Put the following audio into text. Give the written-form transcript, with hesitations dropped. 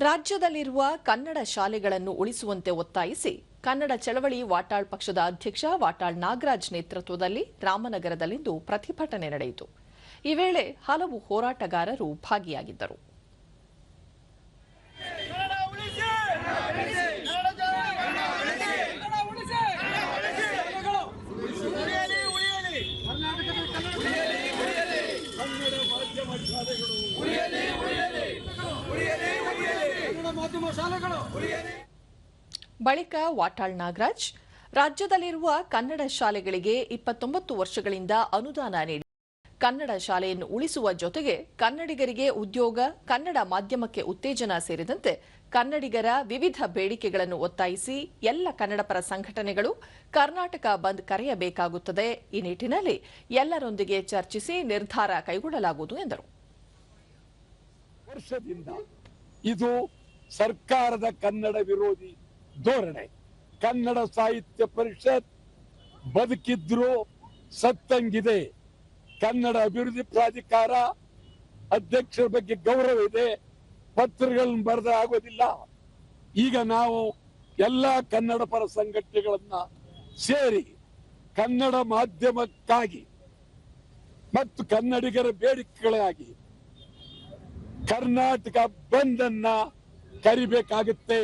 ರಾಜ್ಯದಲ್ಲಿರುವ ಕನ್ನಡ ಶಾಲೆಗಳನ್ನು ಉಳಿಸುವಂತೆ ಒತ್ತಾಯಿಸಿ ಕನ್ನಡ ಚಳವಳಿ ವಾಟಾಳ್ ಪಕ್ಷದ ಅಧ್ಯಕ್ಷ ವಾಟಾಳ್ ನಾಗರಾಜ್ ನೇತೃತ್ವದಲ್ಲಿ ರಾಮನಗರದಲ್ಲಿಂದು ಪ್ರತಿಭಟನೆ ನಡೆಯಿತು. ಈ ವೇಳೆ ಹಲವು ಹೋರಾಟಗಾರರು ಭಾಗಿಯಾಗಿದ್ದರು. ಬಳಿಕ ವಾಟಾಳ್ ನಾಗರಾಜ್ ರಾಜ್ಯದಲ್ಲಿರುವ ಕನ್ನಡ ಶಾಲೆಗಳಿಗೆ 29 ವರ್ಷಗಳಿಂದ ಅನುದಾನ ನೀಡಿ ಕನ್ನಡ ಶಾಲೆಯನ್ನು ಉಳಿಸುವ ಜೊತೆಗೆ ಕನ್ನಡಿಗರಿಗೆ ಉದ್ಯೋಗ, ಕನ್ನಡ ಮಾಧ್ಯಮಕ್ಕೆ ಉತ್ತೇಜನ ಸೇರಿದಂತೆ ಕನ್ನಡಿಗರ ವಿವಿಧ ಬೇಡಿಕೆಗಳನ್ನು ಒತ್ತಾಯಿಸಿ ಎಲ್ಲ ಕನ್ನಡಪರ ಸಂಘಟನೆಗಳು ಕರ್ನಾಟಕ ಬಂದ್ ಕರೆಯಬೇಕಾಗುತ್ತದೆ. ಈ ನಿಟ್ಟಿನಲ್ಲಿ ಎಲ್ಲರೊಂದಿಗೆ ಚರ್ಚಿಸಿ ನಿರ್ಧಾರ ಕೈಗೊಳ್ಳಲಾಗುವುದು ಎಂದರು. ವರ್ಷದಿಂದ ಇದು ಸರ್ಕಾರದ ಕನ್ನಡ ವಿರೋಧಿ ಧೋರಣೆ. ಕನ್ನಡ ಸಾಹಿತ್ಯ ಪರಿಷತ್ ಬದುಕಿದ್ರು ಸತ್ತಂಗಿದೆ. ಕನ್ನಡ ಅಭಿವೃದ್ಧಿ ಪ್ರಾಧಿಕಾರ ಅಧ್ಯಕ್ಷರ ಬಗ್ಗೆ ಗೌರವ ಇದೆ, ಪತ್ರಗಳನ್ನು ಬರೆದ ಆಗೋದಿಲ್ಲ. ಈಗ ನಾವು ಎಲ್ಲಾ ಕನ್ನಡ ಪರ ಸಂಘಟನೆಗಳನ್ನ ಸೇರಿ ಕನ್ನಡ ಮಾಧ್ಯಮಕ್ಕಾಗಿ ಮತ್ತು ಕನ್ನಡಿಗರ ಬೇಡಿಕೆಗಳಿಗಾಗಿ ಕರ್ನಾಟಕ ಬಂದ್ ಅನ್ನ ಕರಿಬೇಕಾಗುತ್ತೆ.